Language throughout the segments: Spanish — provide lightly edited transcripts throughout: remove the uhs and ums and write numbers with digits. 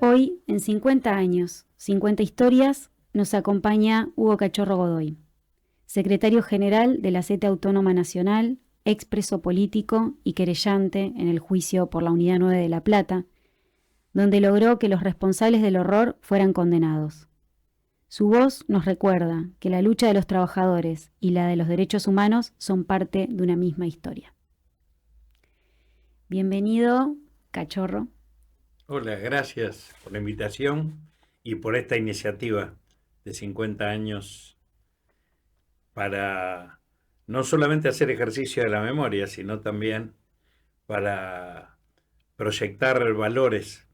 Hoy, en 50 años, 50 historias, nos acompaña Hugo Cachorro Godoy, secretario general de la CTA Autónoma Nacional, expreso político y querellante en el juicio por la Unidad 9 de La Plata, donde logró que los responsables del horror fueran condenados. Su voz nos recuerda que la lucha de los trabajadores y la de los derechos humanos son parte de una misma historia. Bienvenido, Cachorro. Hola, gracias por la invitación y por esta iniciativa de 50 años para no solamente hacer ejercicio de la memoria, sino también para proyectar valores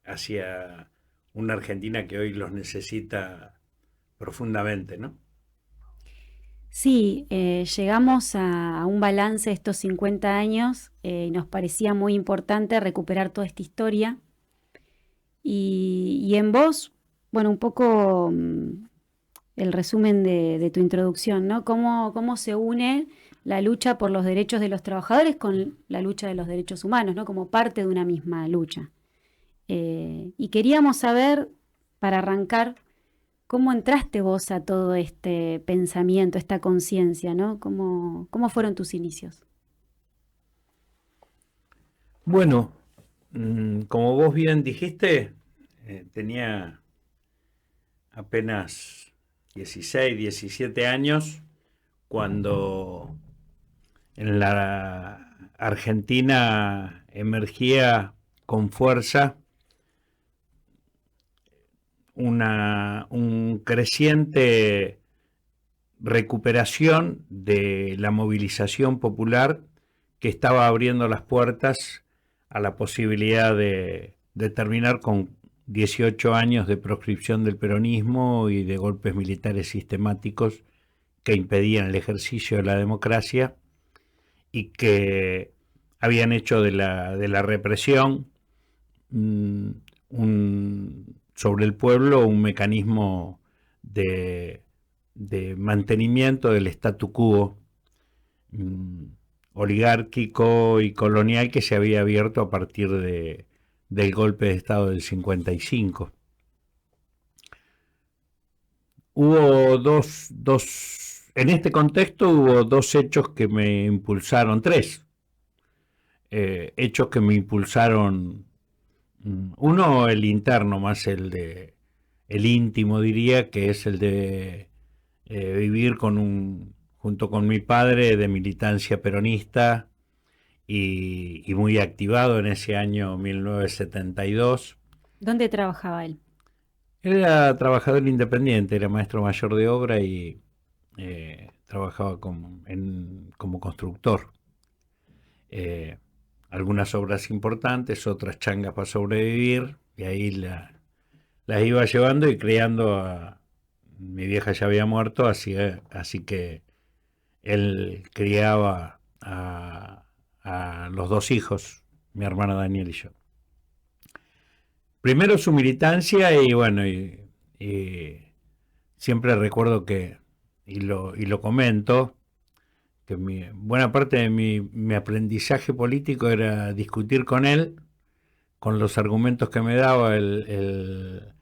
hacia una Argentina que hoy los necesita profundamente, ¿no? Sí, llegamos a un balance de estos 50 años y nos parecía muy importante recuperar toda esta historia. Y en vos, bueno, un poco el resumen de tu introducción, ¿no? ¿Cómo se une la lucha por los derechos de los trabajadores con la lucha de los derechos humanos, ¿no? Como parte de una misma lucha. Y queríamos saber, para arrancar, ¿cómo entraste vos a todo este pensamiento, esta conciencia, ¿no? ¿Cómo fueron tus inicios? Bueno, como vos bien dijiste, tenía apenas 16, 17 años cuando en la Argentina emergía con fuerza un creciente recuperación de la movilización popular que estaba abriendo las puertas a la posibilidad de terminar con 18 años de proscripción del peronismo y de golpes militares sistemáticos que impedían el ejercicio de la democracia y que habían hecho de la represión sobre el pueblo un mecanismo de mantenimiento del statu quo oligárquico y colonial que se había abierto a partir del golpe de Estado del 55. Hubo en este contexto hubo dos hechos que me impulsaron, tres hechos que me impulsaron. Uno, el interno, más el íntimo, diría, que es el de vivir junto con mi padre de militancia peronista y muy activado en ese año 1972. ¿Dónde trabajaba él? Él era trabajador independiente, era maestro mayor de obra y trabajaba como constructor. Algunas obras importantes, otras changas para sobrevivir, y ahí las iba llevando y criando mi vieja ya había muerto, así que él criaba a los dos hijos, mi hermano Daniel y yo. Primero su militancia y bueno, y siempre recuerdo y lo comento, que buena parte de mi aprendizaje político era discutir con él, con los argumentos que me daba el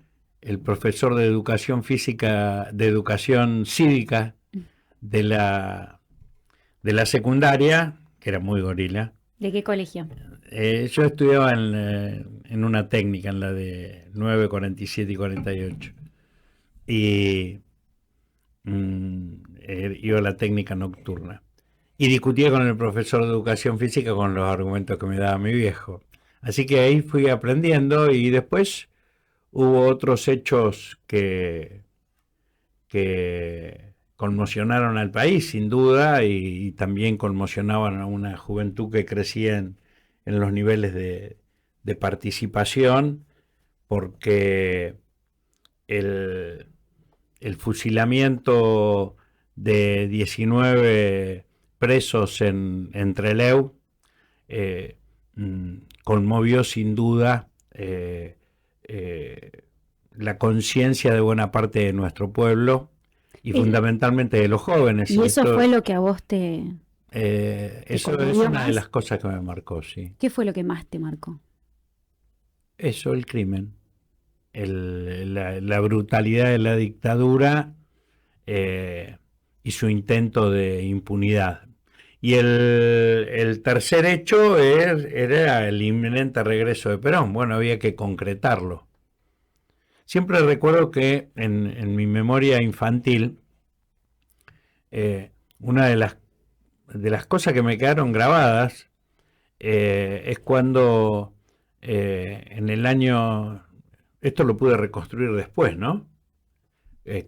profesor de educación física, de educación cívica de la secundaria, que era muy gorila. ¿De qué colegio? Yo estudiaba en una técnica, en la de 9, 47 y 48. Y iba a la técnica nocturna. Y discutía con el profesor de educación física con los argumentos que me daba mi viejo. Así que ahí fui aprendiendo y después hubo otros hechos que conmocionaron al país, sin duda, y también conmocionaban a una juventud que crecía en los niveles de participación, porque el, el fusilamiento de 19 presos en Trelew conmovió sin duda la conciencia de buena parte de nuestro pueblo y fundamentalmente de los jóvenes. ¿Y eso fue lo que a vos te eso es una más? de las cosas que me marcó, sí. ¿Qué fue lo que más te marcó? Eso, el crimen, la brutalidad de la dictadura y su intento de impunidad. Y el tercer hecho era el inminente regreso de Perón. Bueno, había que concretarlo. Siempre recuerdo que en mi memoria infantil, una de las cosas que me quedaron grabadas es cuando en el año, esto lo pude reconstruir después, ¿no?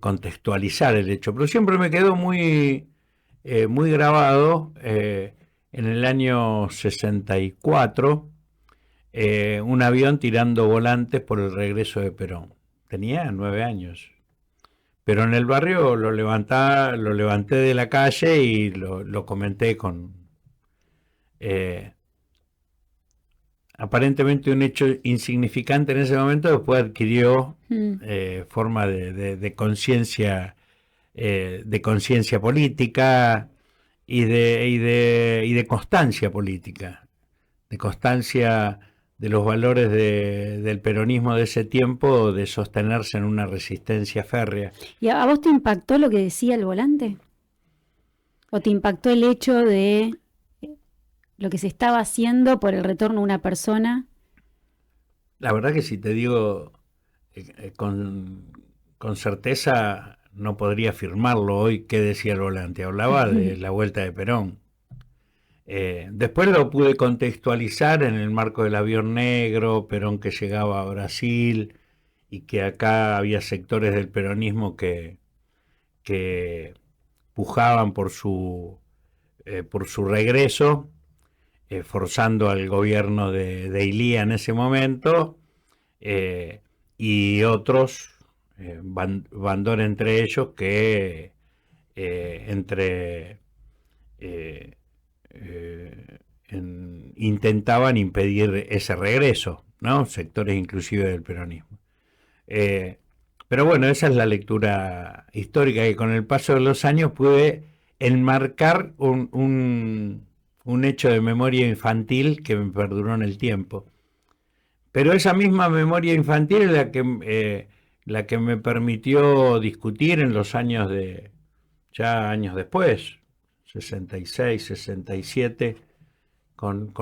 Contextualizar el hecho, pero siempre me quedó muy grabado en el año 64, un avión tirando volantes por el regreso de Perón. Tenía 9 años. Pero en el barrio lo levanté de la calle y lo comenté con aparentemente un hecho insignificante en ese momento, después adquirió forma de conciencia política y de constancia política, de constancia de los valores del peronismo de ese tiempo, de sostenerse en una resistencia férrea. ¿Y a vos te impactó lo que decía el volante? ¿O te impactó el hecho de lo que se estaba haciendo por el retorno de una persona? La verdad que si te digo con certeza no podría afirmarlo hoy qué decía el volante. Hablaba de la vuelta de Perón. Después lo pude contextualizar en el marco del avión negro, Perón que llegaba a Brasil y que acá había sectores del peronismo que pujaban por su regreso, forzando al gobierno de Ilía en ese momento, y otros, Bandor entre ellos, que intentaban impedir ese regreso, ¿no? Sectores inclusive del peronismo. Pero bueno, esa es la lectura histórica que con el paso de los años pude enmarcar un hecho de memoria infantil que me perduró en el tiempo. Pero esa misma memoria infantil es la que me permitió discutir en los años años después, 66, 67, con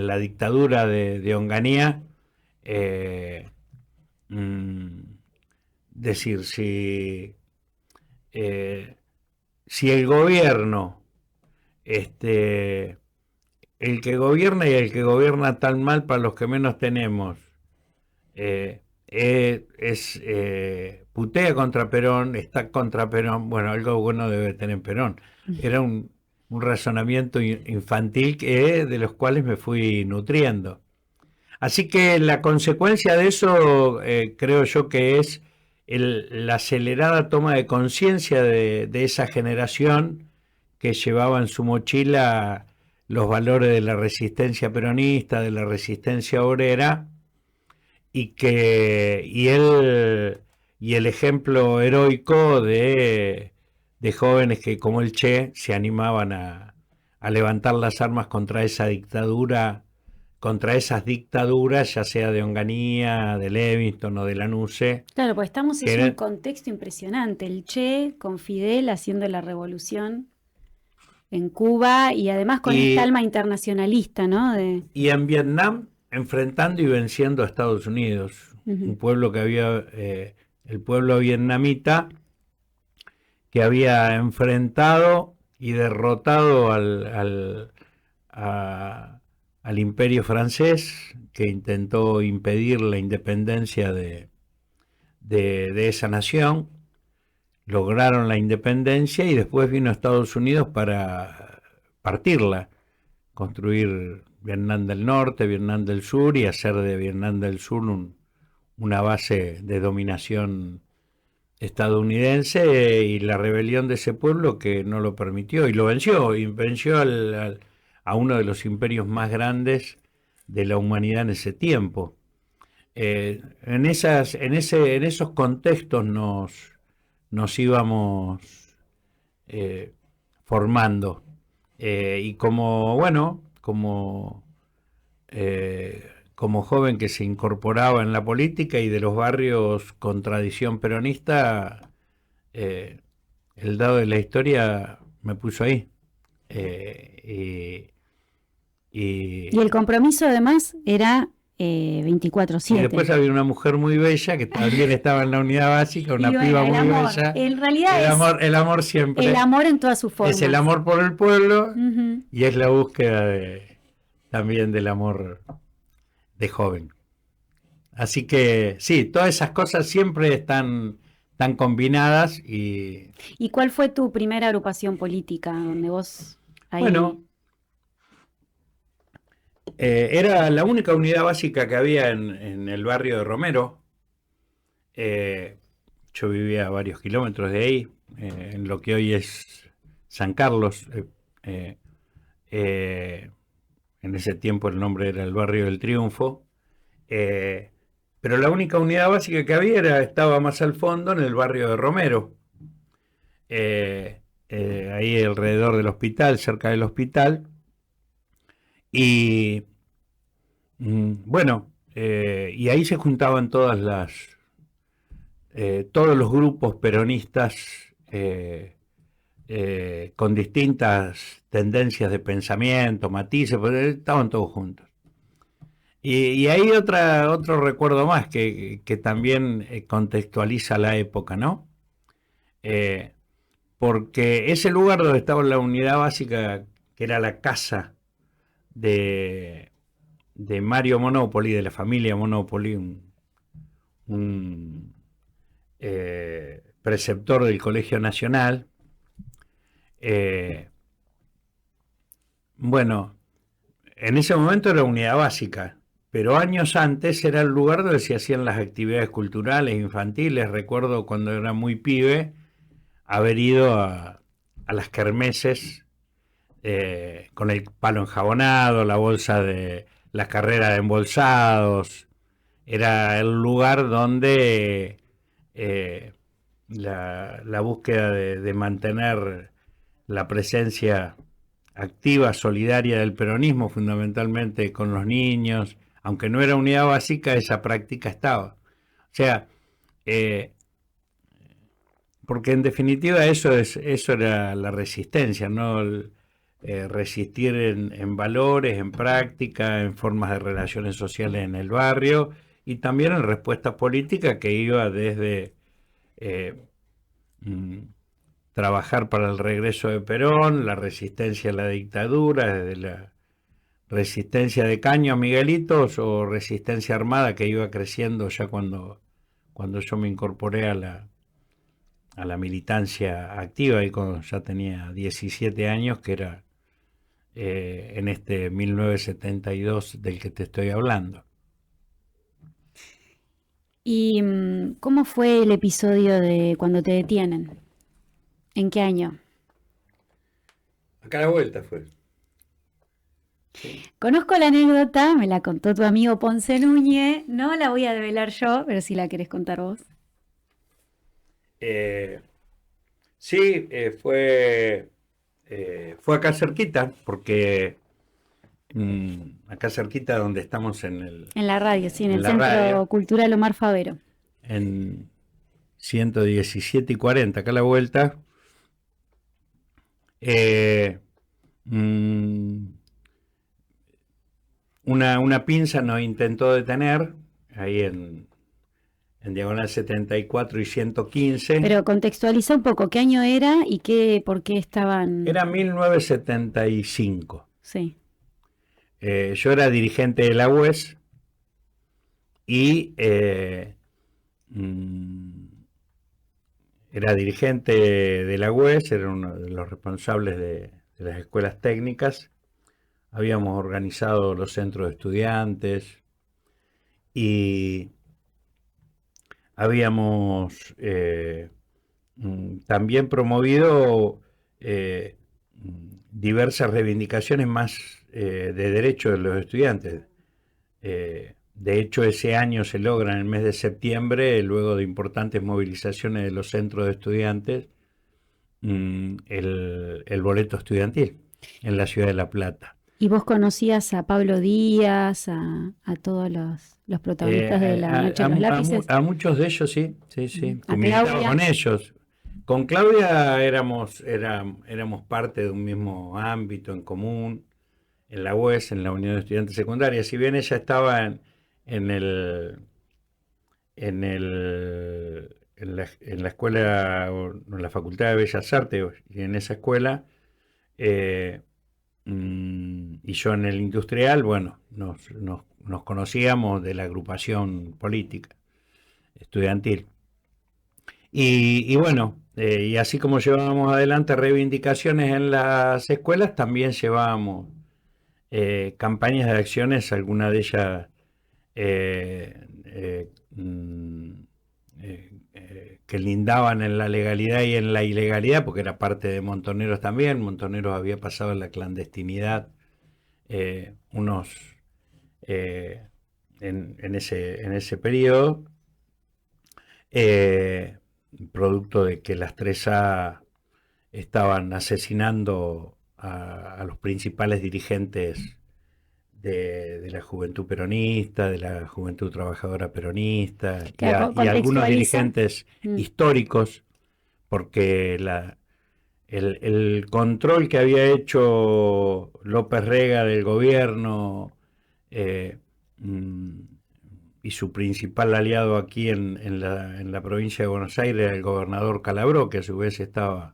la dictadura de Onganía, decir, si el gobierno, el que gobierna y el que gobierna tan mal para los que menos tenemos, putea contra Perón, está contra Perón, bueno, algo bueno debe tener Perón. Era un razonamiento infantil de los cuales me fui nutriendo. Así que la consecuencia de eso creo yo que es la acelerada toma de conciencia de esa generación que llevaba en su mochila los valores de la resistencia peronista, de la resistencia obrera, y el ejemplo heroico de jóvenes que, como el Che, se animaban a levantar las armas contra esa dictadura, contra esas dictaduras, ya sea de Onganía, de Levingston o de Lanusse. Claro, pues estamos en un contexto impresionante. El Che con Fidel haciendo la revolución en Cuba y además con esta alma internacionalista, ¿no? Y en Vietnam enfrentando y venciendo a Estados Unidos, un pueblo que había, el pueblo vietnamita, que había enfrentado y derrotado al imperio francés, que intentó impedir la independencia de esa nación. Lograron la independencia y después vino a Estados Unidos para partirla, construir Vietnam del Norte, Vietnam del Sur y hacer de Vietnam del Sur una base de dominación estadounidense y la rebelión de ese pueblo que no lo permitió y lo venció, y venció a uno de los imperios más grandes de la humanidad en ese tiempo. En esos contextos nos íbamos eh, formando. Y como, bueno, como joven que se incorporaba en la política y de los barrios con tradición peronista, eh, el dado de la historia me puso ahí. Y el compromiso además era Y 24/7. después había una mujer muy bella que también estaba en la unidad básica, Y una bueno, piba el muy amor, bella. en realidad El amor es siempre el amor en todas sus formas. es el amor por el pueblo Ujú. y es la búsqueda también del amor de joven. Así que sí, todas esas cosas siempre están combinadas y ¿Y cuál fue tu primera agrupación política donde vos ahí... bueno, era la única unidad básica que había en el barrio de Romero. Eh, yo vivía a varios kilómetros de ahí, en lo que hoy es San Carlos. Eh, eh, en ese tiempo el nombre era el barrio del Triunfo. Eh, pero la única unidad básica que había estaba más al fondo en el barrio de Romero, eh, ahí alrededor del hospital, cerca del hospital. Y bueno, y ahí se juntaban todos los grupos peronistas con distintas tendencias de pensamiento, matices, pero estaban todos juntos. Y hay otro recuerdo más que también contextualiza la época, ¿no? Eh, Porque ese lugar donde estaba la unidad básica, que era la casa de, de Mario Monopoly, de la familia Monopoly, un preceptor del Colegio Nacional, eh, bueno, en ese momento era unidad básica, pero años antes era el lugar donde se hacían las actividades culturales, infantiles. Recuerdo cuando era muy pibe haber ido a las kermeses con el palo enjabonado, la bolsa de las carreras de embolsados. Era el lugar donde la búsqueda de mantener la presencia activa, solidaria del peronismo, fundamentalmente con los niños, aunque no era unidad básica, esa práctica estaba. O sea, eh, porque en definitiva eso era la resistencia, ¿no? Resistir en valores, en práctica, en formas de relaciones sociales en el barrio y también en respuesta política que iba desde eh, mm, trabajar para el regreso de Perón, la resistencia a la dictadura, desde la resistencia de Caño a Miguelitos o resistencia armada que iba creciendo ya cuando yo me incorporé a la militancia activa y cuando ya tenía 17 años, que era en este 1972 del que te estoy hablando. ¿Y cómo fue el episodio de cuando te detienen? ¿En qué año? Acá a la vuelta fue. Sí. Conozco la anécdota, me la contó tu amigo Ponce Núñez, no la voy a develar yo, pero si la querés contar vos. Sí, fue acá cerquita, porque acá cerquita donde estamos En la radio, sí, en en el la Centro radio, Cultural Omar Favero. en 117 y 40, acá a la vuelta, eh, mm, una pinza nos intentó detener ahí en diagonal 74 y 115. Pero contextualiza un poco, ¿qué año era y por qué estaban...? Era 1975. Sí. Yo era dirigente de la UES y era dirigente de la UES, era uno de los responsables de las escuelas técnicas. Habíamos organizado los centros de estudiantes y habíamos también promovido diversas reivindicaciones más de derechos de los estudiantes. De hecho, ese año se logra en el mes de septiembre, luego de importantes movilizaciones de los centros de estudiantes, el boleto estudiantil en la ciudad de La Plata. ¿Y vos conocías a Pablo Díaz, a todos los protagonistas de la Noche de los Lápices? A muchos de ellos, sí, sí, sí. A Militaba Claudia. con ellos. Con Claudia éramos parte de un mismo ámbito en común, en la UES, en la Unión de Estudiantes Secundarias. Si bien ella estaba en la escuela, en la Facultad de Bellas Artes, y en esa escuela, y yo en el industrial, bueno, nos conocíamos de la agrupación política estudiantil. Y bueno, y así como llevábamos adelante reivindicaciones en las escuelas, también llevábamos campañas de acciones, algunas de ellas que lindaban en la legalidad y en la ilegalidad, porque era parte de Montoneros también. Montoneros había pasado en la clandestinidad en ese periodo, producto de que las 3A estaban asesinando a los principales dirigentes de la juventud peronista, de la juventud trabajadora peronista, Claro, y algunos contextualiza. dirigentes históricos, porque el control que había hecho López Rega del gobierno y su principal aliado aquí en la provincia de Buenos Aires era el gobernador Calabró, que a su vez estaba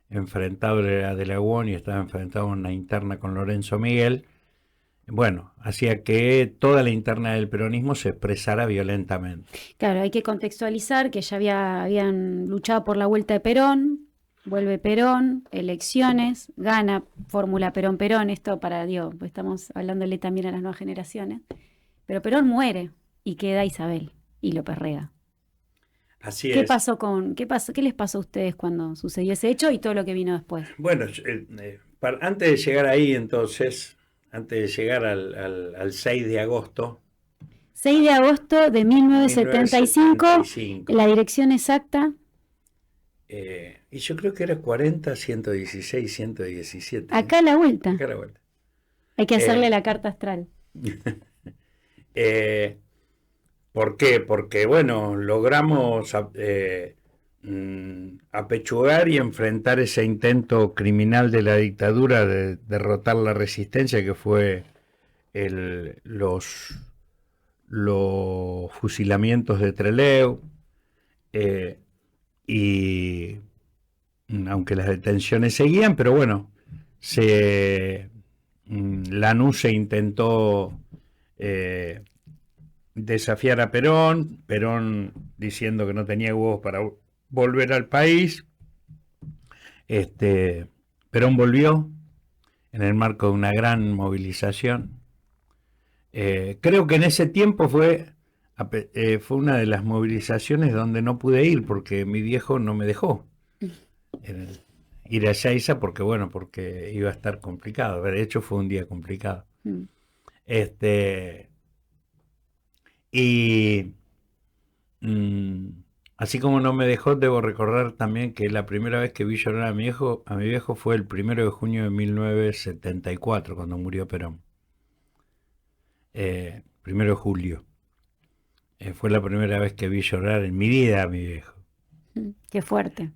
enfrentado a De la UON y estaba enfrentado en una interna con Lorenzo Miguel. Bueno, hacía que toda la interna del peronismo se expresara violentamente. Claro, hay que contextualizar que ya habían luchado por la vuelta de Perón, vuelve Perón, elecciones, gana fórmula Perón-Perón, esto para Dios, pues estamos hablándole también a las nuevas generaciones, pero Perón muere y queda Isabel y López Rega. Así ¿Qué es. pasó qué les pasó a ustedes cuando sucedió ese hecho y todo lo que vino después? Bueno, antes de llegar ahí entonces, antes de llegar al 6 de agosto. 6 de agosto de 1975, 1975. la dirección exacta. Y yo creo que era 40, 116, 117. Acá a la vuelta. Acá a la vuelta. Hay que hacerle la carta astral. ¿Por qué? Porque, bueno, logramos apechugar y enfrentar ese intento criminal de la dictadura de derrotar la resistencia, que fue los fusilamientos de Trelew, y aunque las detenciones seguían, pero bueno, Lanús intentó desafiar a Perón diciendo que no tenía huevos para volver al país. Perón volvió en el marco de una gran movilización. Creo que en ese tiempo fue una de las movilizaciones donde no pude ir porque mi viejo no me dejó ir a Ezeiza porque iba a estar complicado. De hecho fue un día complicado. Y así como no me dejó, debo recordar también que la primera vez que vi llorar a mi viejo fue el 1 de junio de 1974, cuando murió Perón. 1 de julio. Fue la primera vez que vi llorar en mi vida a mi viejo. Qué fuerte.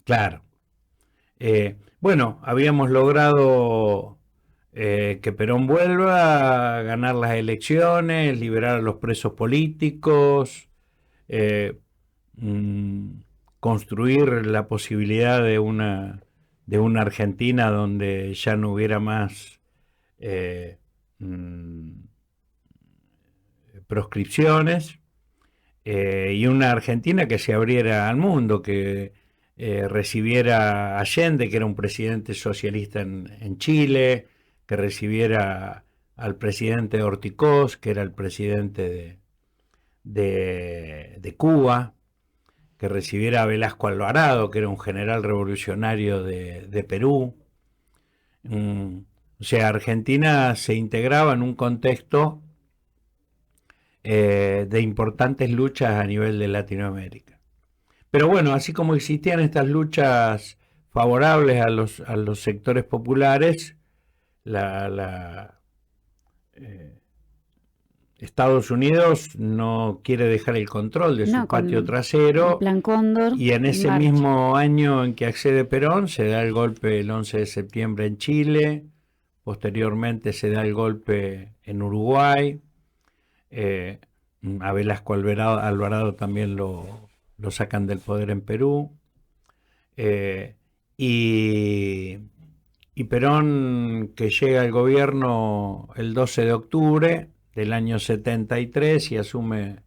Claro. Bueno, habíamos logrado que Perón vuelva a ganar las elecciones, liberar a los presos políticos, construir la posibilidad de una Argentina donde ya no hubiera más proscripciones, y una Argentina que se abriera al mundo, que recibiera a Allende, que era un presidente socialista en Chile, que recibiera al presidente Ortigoz, que era el presidente de Cuba, que recibiera a Velasco Alvarado, que era un general revolucionario de Perú. O sea, Argentina se integraba en un contexto de importantes luchas a nivel de Latinoamérica. Pero bueno, así como existían estas luchas favorables a los sectores populares, eh, Estados Unidos no quiere dejar el control de su patio El trasero, Plan Cóndor y en y ese March. mismo año en que accede Perón se da el golpe el 11 de septiembre en Chile, posteriormente se da el golpe en Uruguay, a Velasco Alvarado también lo sacan del poder en Perú, eh, y, y Perón, que llega al gobierno el 12 de octubre del año 73 y asume,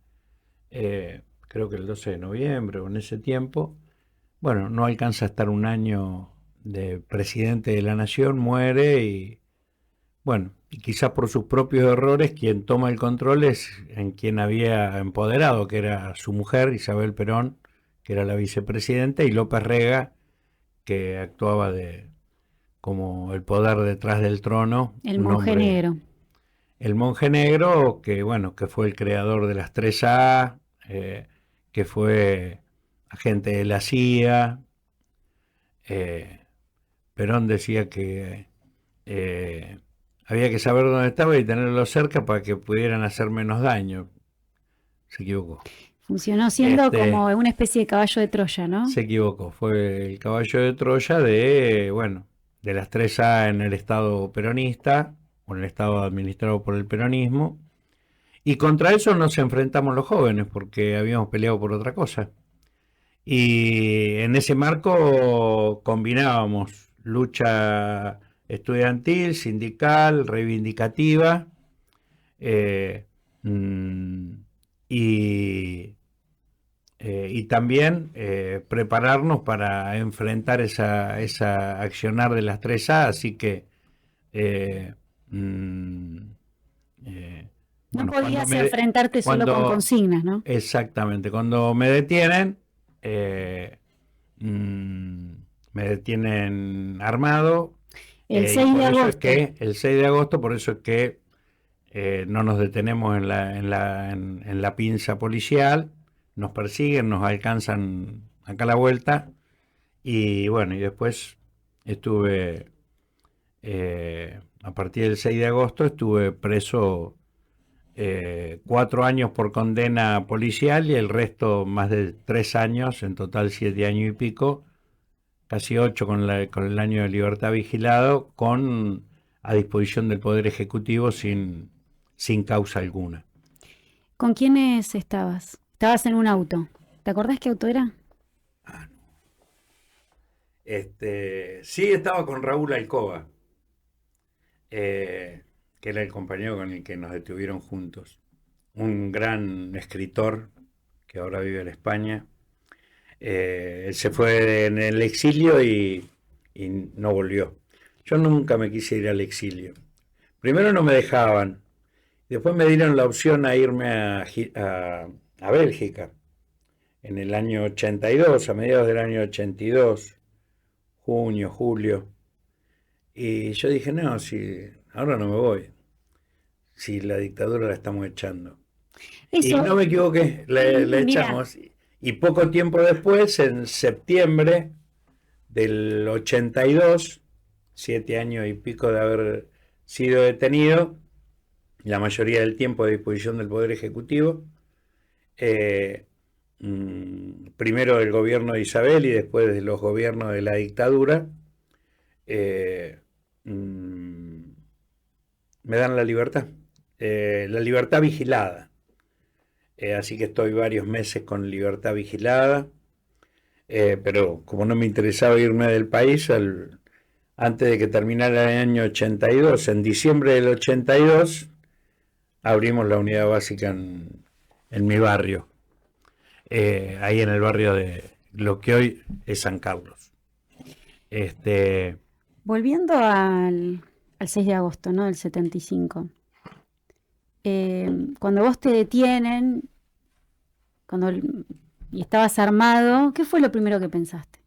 creo que el 12 de noviembre o en ese tiempo, bueno, no alcanza a estar un año de presidente de la nación, muere y, bueno, y quizás por sus propios errores, quien toma el control es en quien había empoderado, que era su mujer, Isabel Perón, que era la vicepresidenta, y López Rega, que actuaba como el poder detrás del trono, El un monje hombre, negro. el monje negro, que bueno, que fue el creador de las 3A, que fue agente de la CIA. Perón decía que eh, había que saber dónde estaba y tenerlo cerca para que pudieran hacer menos daño. Se equivocó. Funcionó siendo como Este, una especie de caballo de Troya, ¿no? Se equivocó. Fue el caballo de Troya bueno, de las 3A en el Estado peronista, o en el Estado administrado por el peronismo. Y contra eso nos enfrentamos los jóvenes, porque habíamos peleado por otra cosa. Y en ese marco combinábamos lucha estudiantil, sindical, reivindicativa, eh, mm, y, y también prepararnos para enfrentar esa accionar de las 3A, así que eh, mm, No bueno, podías enfrentarte solo con cuando consignas, ¿no? exactamente, cuando me detienen, eh, mm, me detienen armado, El y 6 de por eso es agosto. que el 6 de agosto, por eso es que no nos detenemos en la pinza policial, nos persiguen, nos alcanzan acá a la vuelta, y bueno, y después estuve, a partir del 6 de agosto, estuve preso 4 años por condena policial y el resto más de 3 años, en total 7 años y pico, casi 8 con el año de libertad vigilado, a disposición del Poder Ejecutivo sin causa alguna. ¿Con quiénes estabas? Estabas en un auto. ¿Te acordás qué auto era? Sí, estaba con Raúl Alcoba, eh, que era el compañero con el que nos detuvieron juntos. Un gran escritor que ahora vive en España. Él se fue en el exilio y no volvió. Yo nunca me quise ir al exilio. Primero no me dejaban, después me dieron la opción a irme a Bélgica en el año 82, a mediados del año 82, junio, julio. Y yo dije, no, si ahora no me voy, si la dictadura la estamos echando. Y Eso, no me equivoqué, la mira, echamos. Y poco tiempo después, en septiembre del 82, 7 años y pico de haber sido detenido, la mayoría del tiempo a disposición del Poder Ejecutivo, eh, primero del gobierno de Isabel y después de los gobiernos de la dictadura, eh, mm, me dan la libertad vigilada. Así que estoy varios meses con libertad vigilada, pero como no me interesaba irme del país, antes de que terminara el año 82, en diciembre del 82, abrimos la unidad básica en mi barrio, ahí en el barrio de lo que hoy es San Carlos. Este, volviendo al 6 de agosto, ¿no? Del 75. Cuando vos te detienen, y estabas armado, ¿qué fue lo primero que pensaste?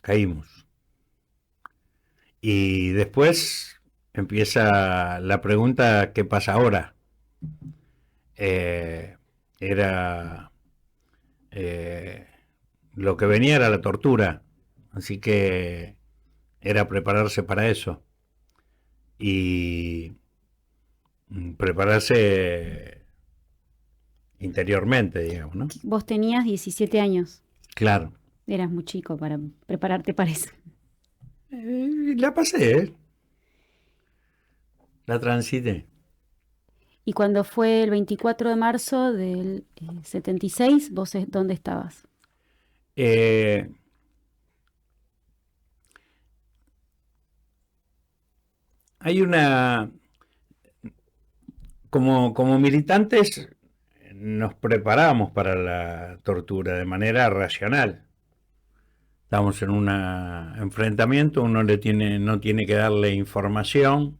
Caímos. Y después empieza la pregunta, ¿qué pasa ahora? Era lo que venía era la tortura, así que era prepararse para eso y prepararse interiormente, digamos, ¿no? Vos tenías 17 años, Claro. eras muy chico para prepararte para eso. La pasé, la transité. Y cuando fue el 24 de marzo del 76, ¿vos dónde estabas? Eh, hay una, como militantes nos preparamos para la tortura de manera racional. Estamos en un enfrentamiento, uno no tiene que darle información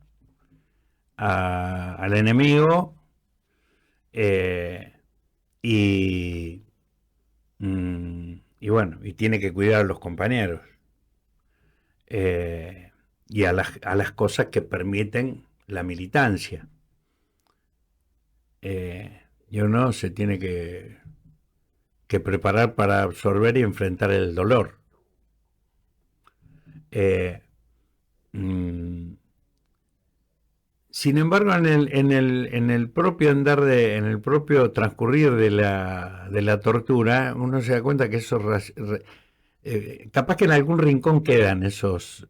al enemigo y bueno, y tiene que cuidar a los compañeros y a las cosas que permiten la militancia. Y uno se tiene que preparar para absorber y enfrentar el dolor. Sin embargo, en el propio andar en el propio transcurrir de la tortura, uno se da cuenta que eso capaz que en algún rincón quedan esos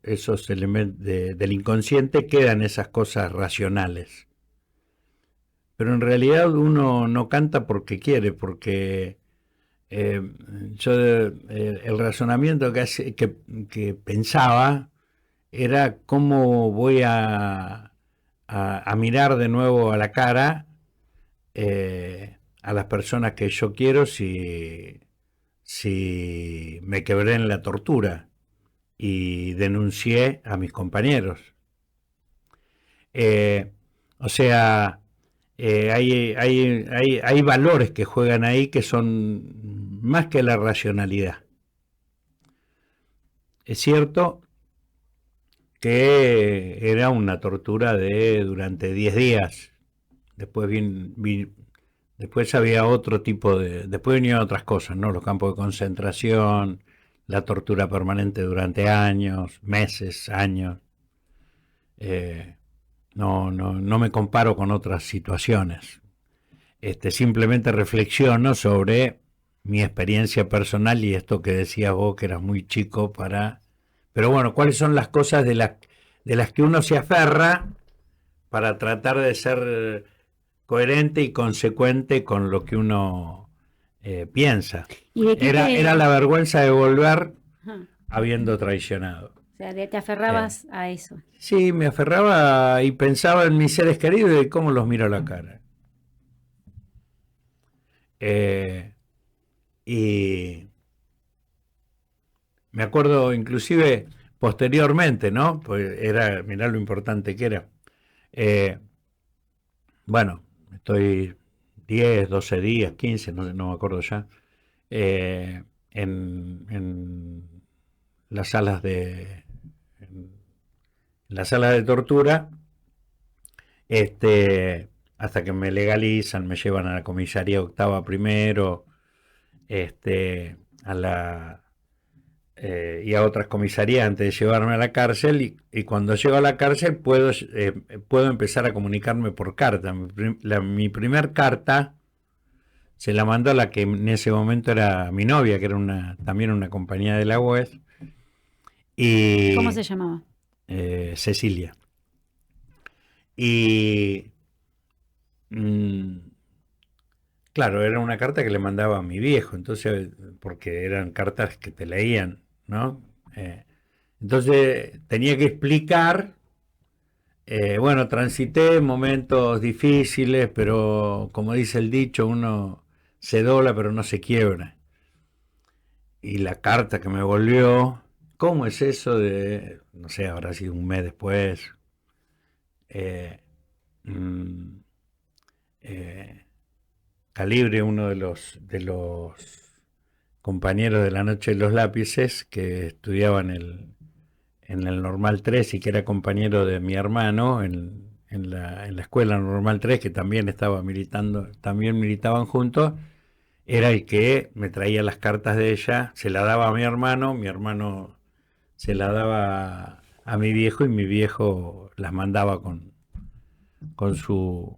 elementos del inconsciente, quedan esas cosas racionales. Pero en realidad uno no canta porque quiere, porque el razonamiento que pensaba era cómo voy a mirar de nuevo a la cara a las personas que yo quiero si me quebré en la tortura y denuncié a mis compañeros. O sea, hay valores que juegan ahí que son más que la racionalidad. Es cierto que era una tortura durante 10 días. Después después había otro tipo después venían otras cosas, ¿no? Los campos de concentración, la tortura permanente durante años, meses, años. No me comparo con otras situaciones. Simplemente reflexiono sobre mi experiencia personal y esto que decías vos, que eras muy chico para... Pero bueno, ¿cuáles son las cosas de las que uno se aferra para tratar de ser coherente y consecuente con lo que uno piensa? ¿Y de qué Era la vergüenza de volver Ajá. habiendo traicionado. O sea, te aferrabas a eso. Sí, me aferraba y pensaba en mis seres queridos y cómo los miro a la cara. Y me acuerdo inclusive posteriormente, ¿no? Pues mirá lo importante que era. Bueno, estoy 10, 12 días, 15, no me acuerdo ya, en las salas en las salas de tortura, hasta que me legalizan, me llevan a la comisaría octava primero, y a otras comisarías antes de llevarme a la cárcel y cuando llego a la cárcel puedo empezar a comunicarme por carta. Mi primer carta se la mandó a la que en ese momento era mi novia, que era también una compañía de la UES. Y, ¿Cómo se llamaba? Cecilia. Y claro, era una carta que le mandaba a mi viejo, entonces, porque eran cartas que te leían, ¿no? Entonces tenía que explicar, bueno, transité momentos difíciles, pero como dice el dicho, uno se dobla pero no se quiebra. Y la carta que me volvió, ¿cómo es eso de, no sé, habrá sido un mes después? mm, Calibre, uno de los compañeros de la Noche de los Lápices, que estudiaba en el Normal 3 y que era compañero de mi hermano en la escuela Normal 3, que también estaba militando, también militaban juntos, era el que me traía las cartas de ella, se la daba a mi hermano se la daba a mi viejo y mi viejo las mandaba con su,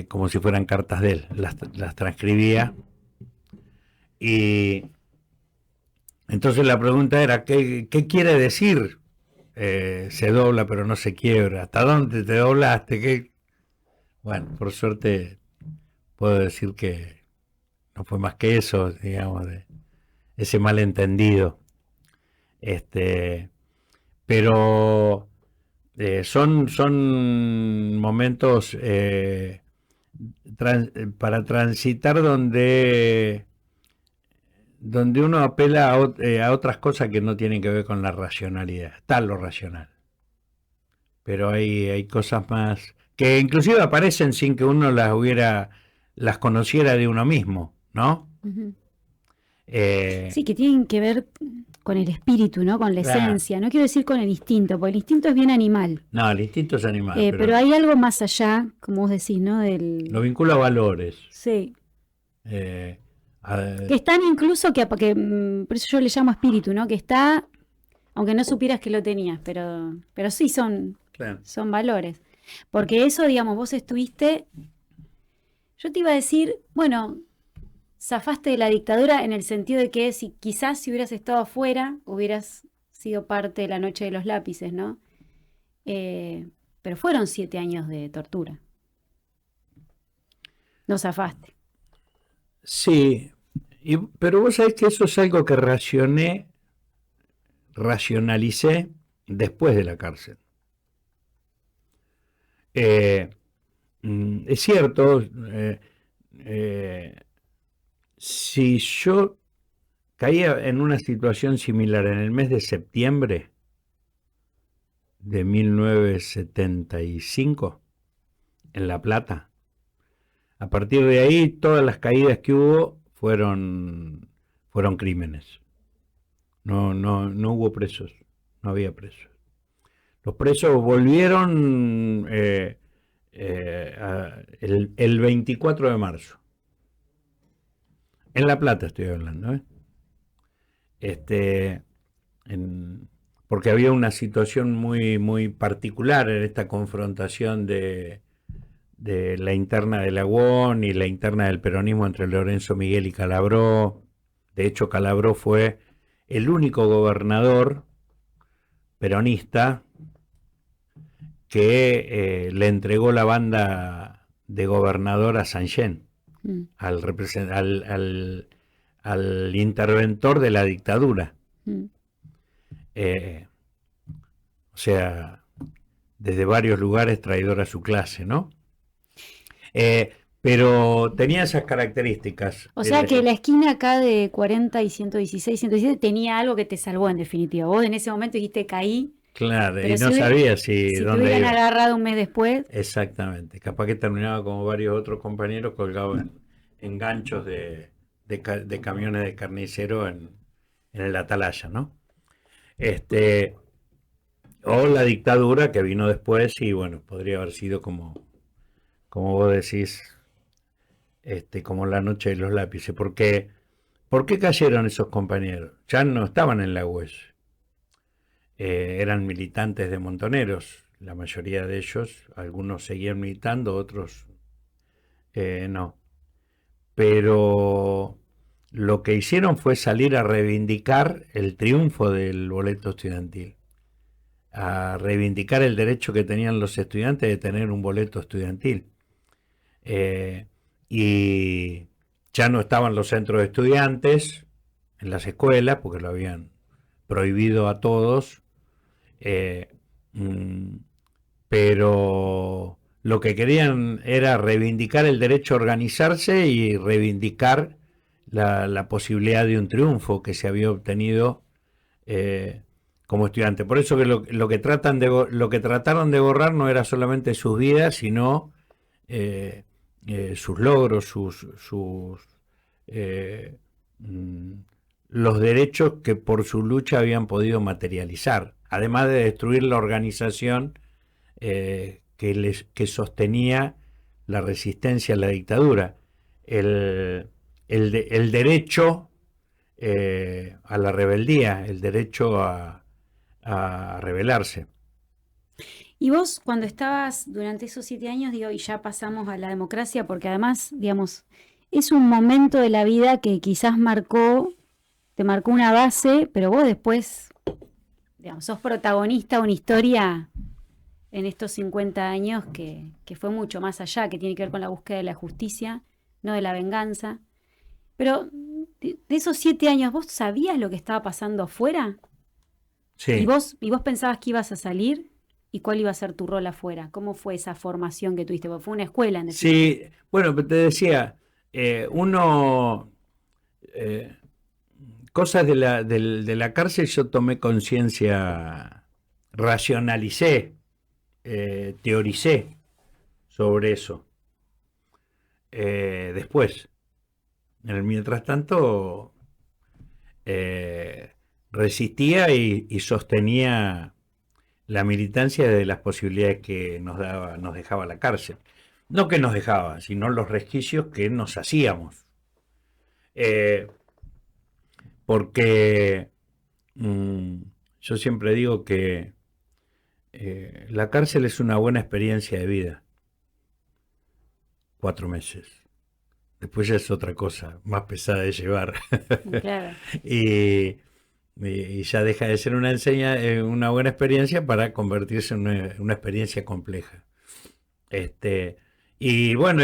como si fueran cartas de él, las transcribía. Y entonces la pregunta era, ¿qué quiere decir? Se dobla pero no se quiebra. ¿Hasta dónde te doblaste? Bueno, por suerte puedo decir que no fue más que eso, digamos, de ese malentendido. Pero son momentos para transitar donde uno apela a otras cosas que no tienen que ver con la racionalidad. Está lo racional, pero hay cosas más que inclusive aparecen sin que uno las conociera de uno mismo, ¿no? Uh-huh. Sí, que tienen que ver con el espíritu, ¿no? Con la esencia. No quiero decir con el instinto, porque el instinto es bien animal. No, el instinto es animal. Pero hay algo más allá, como vos decís, ¿no? Lo vincula a valores. Sí. Que están incluso, por eso yo le llamo espíritu, ¿no? Que está, aunque no supieras que lo tenías, pero sí son valores. Porque eso, digamos, vos estuviste, yo te iba a decir, bueno, zafaste de la dictadura en el sentido de que quizás si hubieras estado afuera, hubieras sido parte de la Noche de los Lápices, ¿no? Pero fueron 7 años de tortura. No zafaste. Sí, pero vos sabés que eso es algo que racionalicé después de la cárcel. Es cierto, si yo caía en una situación similar en el mes de septiembre de 1975 en La Plata, a partir de ahí todas las caídas que hubo fueron crímenes. No hubo presos, no había presos. Los presos volvieron el 24 de marzo. En La Plata estoy hablando, porque había una situación muy, muy particular en esta confrontación de la interna de la UON y la interna del peronismo entre Lorenzo Miguel y Calabró. De hecho, Calabró fue el único gobernador peronista que le entregó la banda de gobernador a Sanchén, al interventor de la dictadura. O sea, desde varios lugares traidor a su clase, ¿no? Pero tenía esas características. O sea que la esquina acá de 40 y 116, 117 tenía algo que te salvó en definitiva. Vos en ese momento dijiste caí. Claro, y no sabía si dónde te hubieran agarrado un mes después. Exactamente, capaz que terminaba como varios otros compañeros colgados en ganchos de camiones de carnicero en el Atalaya, ¿no? O la dictadura que vino después y bueno, podría haber sido como vos decís, como la Noche de los Lápices. ¿Por qué cayeron esos compañeros? Ya no estaban en la UES. Eran militantes de Montoneros, la mayoría de ellos, algunos seguían militando, otros no. Pero lo que hicieron fue salir a reivindicar el triunfo del boleto estudiantil, a reivindicar el derecho que tenían los estudiantes de tener un boleto estudiantil. Y ya no estaban los centros de estudiantes en las escuelas, porque lo habían prohibido a todos. Pero lo que querían era reivindicar el derecho a organizarse y reivindicar la posibilidad de un triunfo que se había obtenido como estudiante. Por eso que lo que lo que trataron de borrar no era solamente sus vidas, sino sus logros, eh, mm, los derechos que por su lucha habían podido materializar, además de destruir la organización que sostenía la resistencia a la dictadura. El derecho a la rebeldía, el derecho a rebelarse. Y vos, cuando estabas durante esos 7 años, digo, y ya pasamos a la democracia, porque además, digamos, es un momento de la vida que quizás te marcó una base, pero vos después, digamos, sos protagonista de una historia en estos 50 años que fue mucho más allá, que tiene que ver con la búsqueda de la justicia, no de la venganza. Pero de esos 7 años, ¿vos sabías lo que estaba pasando afuera? Sí. ¿Y vos pensabas que ibas a salir? ¿Y cuál iba a ser tu rol afuera? ¿Cómo fue esa formación que tuviste? Porque fue una escuela, en definitiva. Sí, bueno, te decía, uno, cosas de la cárcel yo tomé conciencia, racionalicé, teoricé sobre eso. Después, en el mientras tanto, resistía y sostenía la militancia de las posibilidades que nos dejaba la cárcel. No que nos dejaba, sino los resquicios que nos hacíamos. Porque yo siempre digo que la cárcel es una buena experiencia de vida. 4 meses. Después ya es otra cosa, más pesada de llevar. Claro. y ya deja de ser una buena experiencia para convertirse en una experiencia compleja. Y bueno,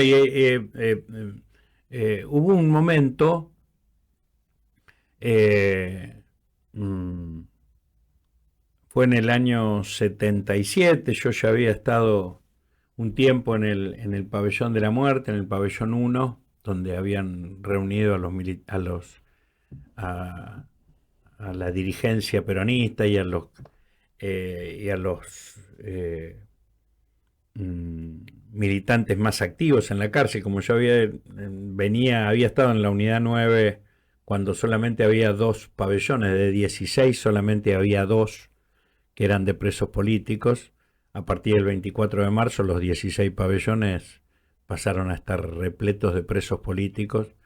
hubo un momento, fue en el año 77, yo ya había estado un tiempo en el pabellón de la muerte, en el pabellón 1, donde habían reunido a la dirigencia peronista y a los militantes más activos en la cárcel. Como yo había estado en la unidad 9 cuando solamente había 2 pabellones, de 16 solamente había 2 que eran de presos políticos. A partir del 24 de marzo los 16 pabellones pasaron a estar repletos de presos políticos.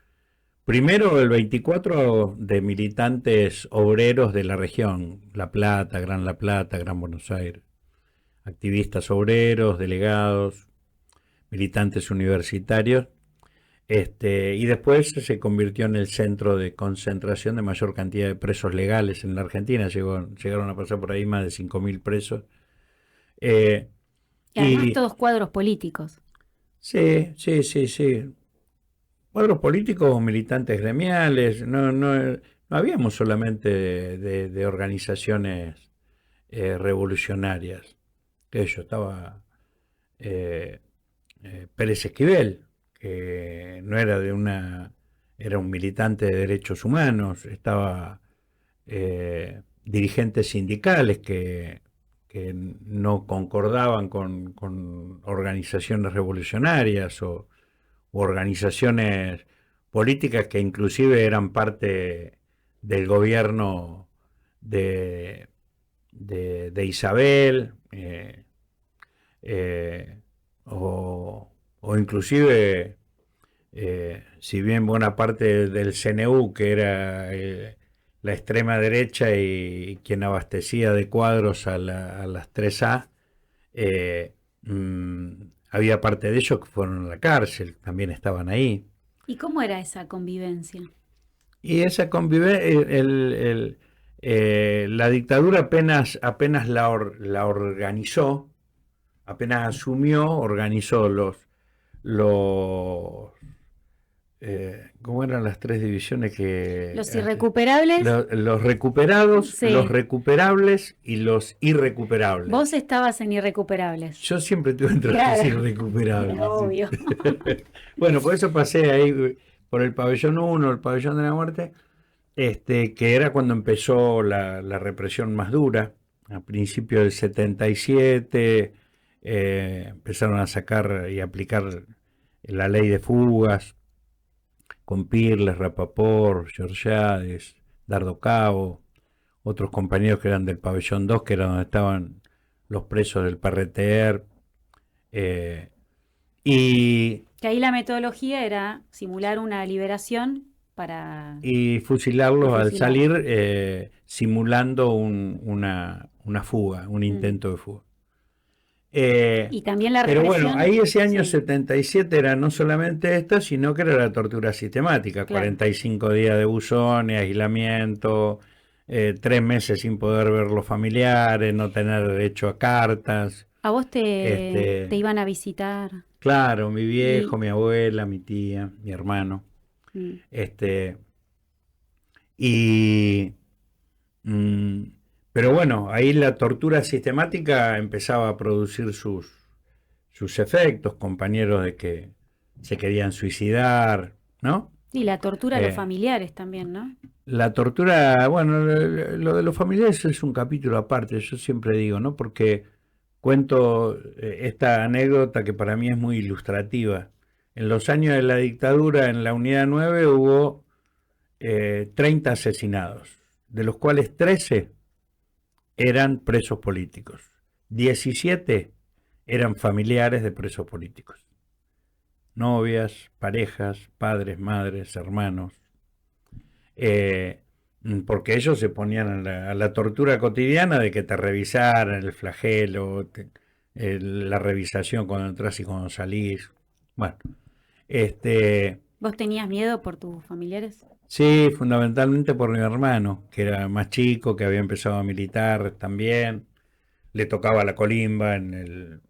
Primero el 24 de militantes obreros de la región, La Plata, Gran Buenos Aires, activistas obreros, delegados, militantes universitarios, y después se convirtió en el centro de concentración de mayor cantidad de presos legales en la Argentina. Llegaron a pasar por ahí más de 5.000 presos. Y además todos cuadros políticos. Sí. Cuadros políticos o militantes gremiales, no habíamos solamente de organizaciones revolucionarias. Estaba Pérez Esquivel, que no era era un militante de derechos humanos, estaba dirigentes sindicales que no concordaban con organizaciones revolucionarias o organizaciones políticas que inclusive eran parte del gobierno de Isabel, o inclusive, si bien buena parte del CNU, que era la extrema derecha y quien abastecía de cuadros a las 3A, había parte de ellos que fueron a la cárcel, también estaban ahí. ¿Y cómo era esa convivencia? Y esa convivencia, la dictadura apenas la organizó, apenas asumió, organizó ¿cómo eran las 3 divisiones que? Los irrecuperables. Los recuperados, Sí. Los recuperables y los irrecuperables. Vos estabas en irrecuperables. Yo siempre estuve entre Claro. los irrecuperables. Obvio. Bueno, por eso pasé ahí por el pabellón 1, el pabellón de la muerte. que era cuando empezó la represión más dura, a principios del 77, empezaron a sacar y aplicar la ley de fugas, con Pirles, Rapaport, Georgiades, Dardo Cabo, otros compañeros que eran del pabellón 2, que era donde estaban los presos del Parreter. Y Que ahí la metodología era simular una liberación y fusilarlos al fusilar. salir, simulando una fuga, un intento de fuga. Y también la Pero bueno, represión. ahí ese año Sí, 77 era no solamente esto, sino que era la tortura sistemática, claro. 45 días de buzones, aislamiento, 3 meses sin poder ver los familiares, no tener derecho a cartas. ¿A vos te Este, iban a visitar? claro, mi viejo, Y, mi abuela, mi tía, mi hermano. mm, Este, y mm, pero bueno, ahí la tortura sistemática empezaba a producir sus efectos, compañeros de que se querían suicidar, ¿no? y la tortura a los Eh, familiares también, ¿no? la tortura, bueno, lo de los familiares es un capítulo aparte, yo siempre digo, ¿no? Porque cuento esta anécdota que para mí es muy ilustrativa. En los años de la dictadura en la Unidad 9 hubo 30 asesinados, de los cuales 13 eran presos políticos, 17 eran familiares de presos políticos, novias, parejas, padres, madres, hermanos, eh, porque ellos se ponían a la tortura cotidiana de que te revisaran el flagelo, la revisación cuando entras y cuando salís. Bueno, ¿Vos tenías miedo por tus familiares? sí, fundamentalmente por mi hermano, que era más chico, que había empezado a militar también, le tocaba la colimba en el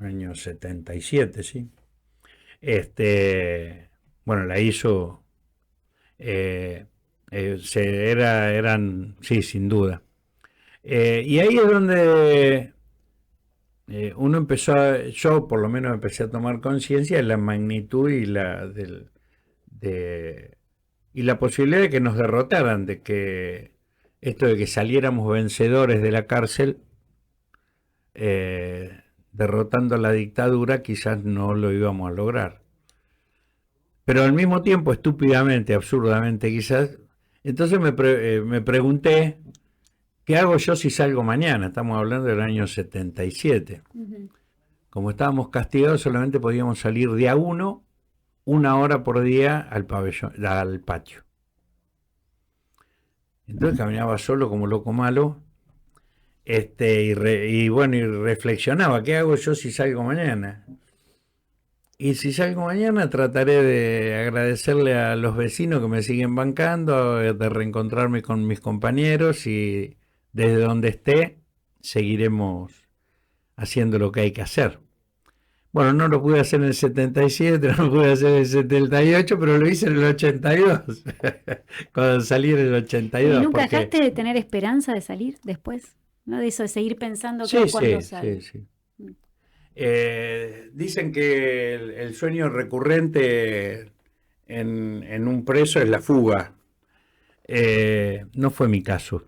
año 77, sí. Bueno, la hizo, eh, sí, sin duda. Y ahí es donde uno empezó, yo por lo menos empecé a tomar conciencia de la magnitud de, y la posibilidad de que nos derrotaran, de que esto de que saliéramos vencedores de la cárcel, derrotando a la dictadura, quizás no lo íbamos a lograr. Pero al mismo tiempo, estúpidamente, absurdamente quizás, entonces me pregunté, ¿qué hago yo si salgo mañana? Estamos hablando del año 77. Ujú. Como estábamos castigados, solamente podíamos salir día uno, 1 hora por día al pabellón, al patio. Entonces caminaba solo como loco malo, y bueno, y reflexionaba, ¿qué hago yo si salgo mañana? Y si salgo mañana trataré de agradecerle a los vecinos que me siguen bancando, de reencontrarme con mis compañeros y desde donde esté seguiremos haciendo lo que hay que hacer. Bueno, no lo pude hacer en el 77, no lo pude hacer en el 78, pero lo hice en el 82, cuando salí en el ¿Y 82, nunca porque... dejaste de tener esperanza de salir después? ¿No? De eso, de seguir pensando qué Sí, hago cuando sí, salga. sí, sí. Dicen que el sueño recurrente en un preso es la fuga. No fue mi caso.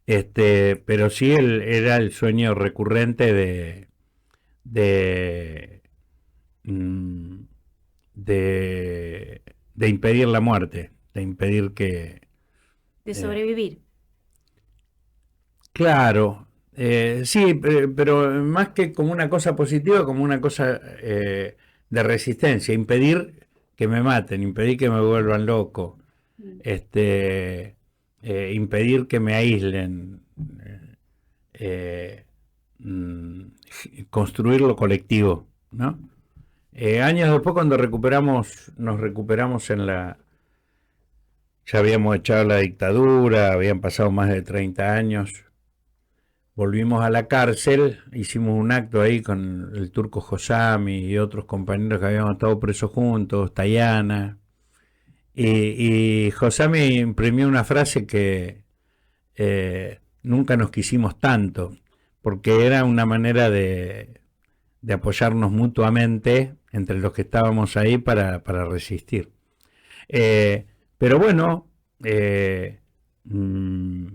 Pero sí era el sueño recurrente de, mm, de impedir la muerte, de impedir que... De eh, sobrevivir. claro, sí, pero más que como una cosa positiva, como una cosa de resistencia, impedir que me maten, impedir que me vuelvan loco, Mm. impedir que me aíslen, eh, mm, construir lo colectivo, ¿no? Años después, cuando nos recuperamos ya habíamos echado la dictadura, habían pasado más de 30 años. Volvimos a la cárcel, hicimos un acto ahí con el turco Josami y otros compañeros que habíamos estado presos juntos, Tayana. Y Josami imprimió una frase que nunca nos quisimos tanto, porque era una manera de apoyarnos mutuamente entre los que estábamos ahí para resistir. Pero bueno, eh, mm,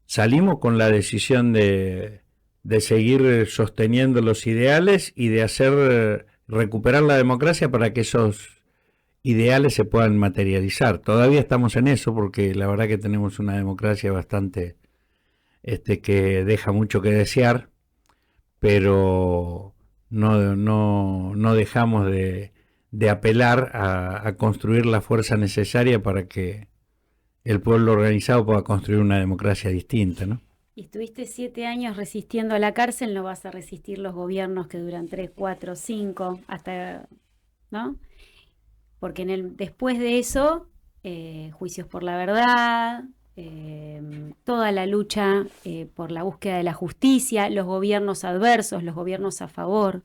salimos con la decisión de seguir sosteniendo los ideales y de hacer recuperar la democracia para que esos ideales se puedan materializar. Todavía estamos en eso porque la verdad que tenemos una democracia bastante que deja mucho que desear, pero no dejamos de apelar a construir la fuerza necesaria para que el pueblo organizado pueda construir una democracia distinta, ¿no? Y estuviste 7 años resistiendo a la cárcel, no vas a resistir los gobiernos que duran 3, 4, 5, hasta, ¿no? Porque después de eso, juicios por la verdad, toda la lucha por la búsqueda de la justicia, los gobiernos adversos, los gobiernos a favor.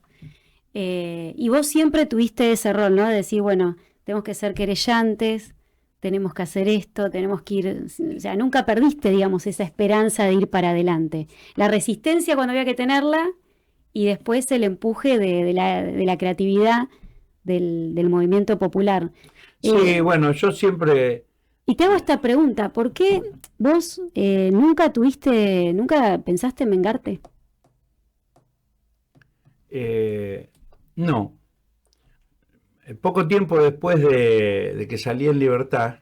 Y vos siempre tuviste ese rol, ¿no? De decir, bueno, tenemos que ser querellantes, tenemos que hacer esto, tenemos que ir, o sea, nunca perdiste, digamos, esa esperanza de ir para adelante. La resistencia cuando había que tenerla y después el empuje de la creatividad del movimiento popular. Sí, bueno, yo siempre... Y te hago esta pregunta, ¿por qué vos nunca pensaste en vengarte? No. Poco tiempo después de que salí en libertad,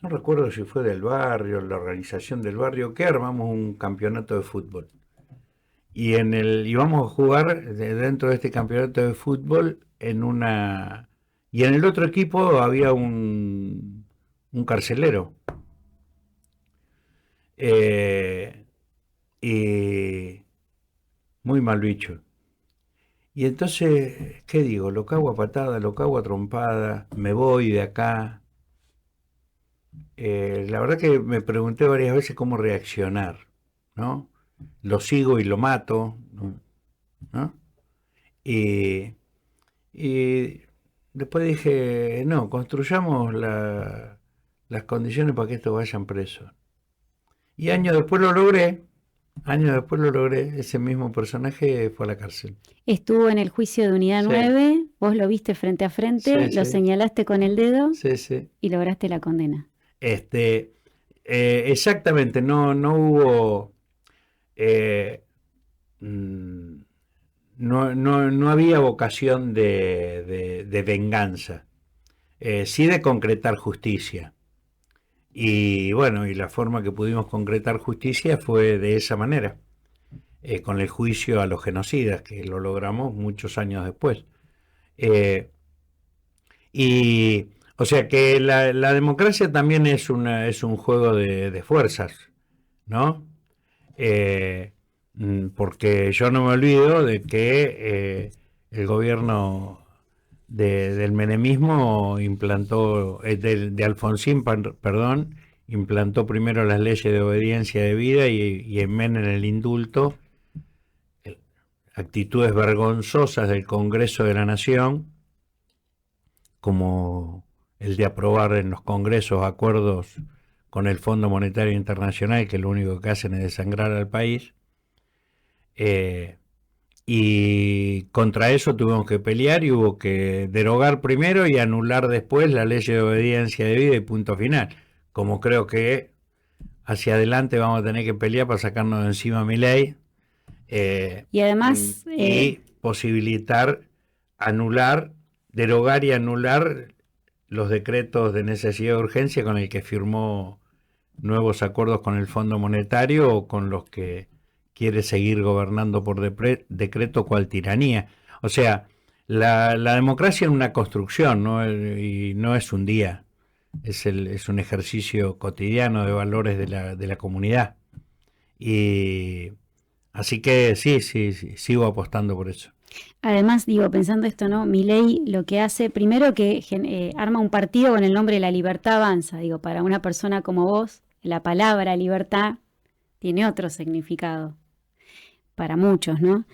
no recuerdo si fue del barrio, la organización del barrio, que armamos un campeonato de fútbol. Y íbamos a jugar dentro de este campeonato de fútbol y en el otro equipo había un carcelero. Y muy mal bicho. Y entonces, ¿qué digo? Lo cago a patada, lo cago a trompada, me voy de acá. La verdad que me pregunté varias veces cómo reaccionar, ¿no? Lo sigo y lo mato, ¿no? Y después dije, no, construyamos las condiciones para que estos vayan presos. Y años después lo logré. Ese mismo personaje fue a la cárcel. Estuvo en el juicio de Unidad 9, vos lo viste frente a frente, lo señalaste con el dedo y lograste la condena. Exactamente, no hubo... no había vocación de venganza, sí de concretar justicia. Y bueno, y la forma que pudimos concretar justicia fue de esa manera, con el juicio a los genocidas, que lo logramos muchos años después. Y o sea que la democracia también es un juego de fuerzas, ¿no? Porque yo no me olvido de que el gobierno del menemismo implantó, de Alfonsín, perdón, implantó primero las leyes de obediencia debida y en Menem el indulto, actitudes vergonzosas del Congreso de la Nación, como el de aprobar en los congresos acuerdos con el Fondo Monetario Internacional, que lo único que hacen es desangrar al país. Y contra eso tuvimos que pelear y hubo que derogar primero y anular después la ley de obediencia debida y punto final. Como creo que hacia adelante vamos a tener que pelear para sacarnos de encima mi ley. Y además... y posibilitar derogar y anular los decretos de necesidad de urgencia con el que firmó nuevos acuerdos con el Fondo Monetario o con los que quiere seguir gobernando por decreto cual tiranía. O sea, la democracia es una construcción, ¿no? Y no es un día, es un ejercicio cotidiano de valores de la comunidad. Y así que sí, sigo apostando por eso. Además, digo, pensando esto, ¿no? Milei lo que hace, primero que arma un partido con el nombre La Libertad Avanza. Digo, para una persona como vos, la palabra libertad tiene otro significado. Para muchos, ¿no?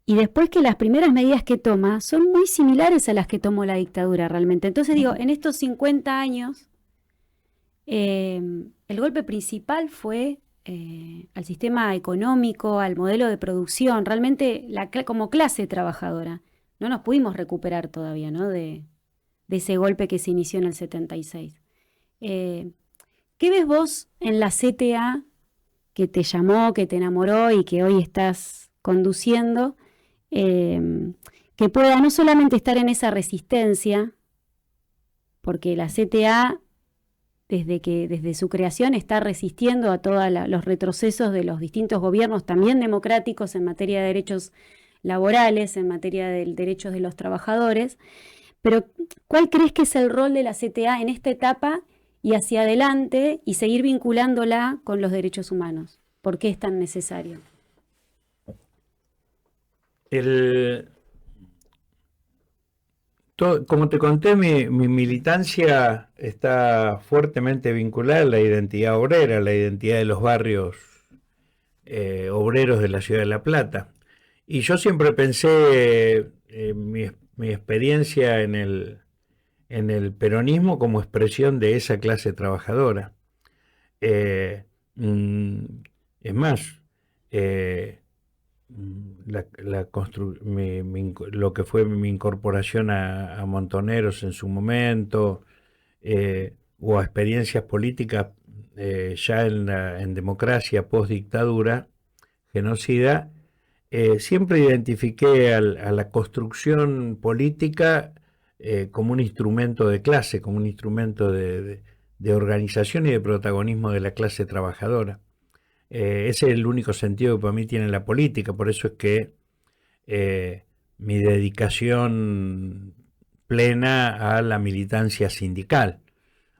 Y después que las primeras medidas que toma son muy similares a las que tomó la dictadura realmente. Entonces digo, en estos 50 años, el golpe principal fue al sistema económico, al modelo de producción, realmente como clase trabajadora. no nos pudimos recuperar todavía, ¿no? De ese golpe que se inició en el 76. ¿Qué ves vos en la CTA que te llamó, que te enamoró y que hoy estás conduciendo, que pueda no solamente estar en esa resistencia, porque la CTA desde su creación está resistiendo a todos los retrocesos de los distintos gobiernos, también democráticos, en materia de derechos laborales, en materia de derechos de los trabajadores, pero ¿cuál crees que es el rol de la CTA en esta etapa y hacia adelante y seguir vinculándola con los derechos humanos? ¿Por qué es tan necesario? Como te conté, mi militancia está fuertemente vinculada a la identidad obrera, a la identidad de los barrios obreros de la ciudad de La Plata. Y yo siempre pensé mi experiencia en el peronismo como expresión de esa clase trabajadora. Es más, lo que fue mi incorporación a Montoneros en su momento, o a experiencias políticas ya en democracia, post-dictadura, genocida, siempre identifiqué a la construcción política como un instrumento de clase, como un instrumento de organización y de protagonismo de la clase trabajadora. Ese es el único sentido que para mí tiene la política, por eso es que mi dedicación plena a la militancia sindical,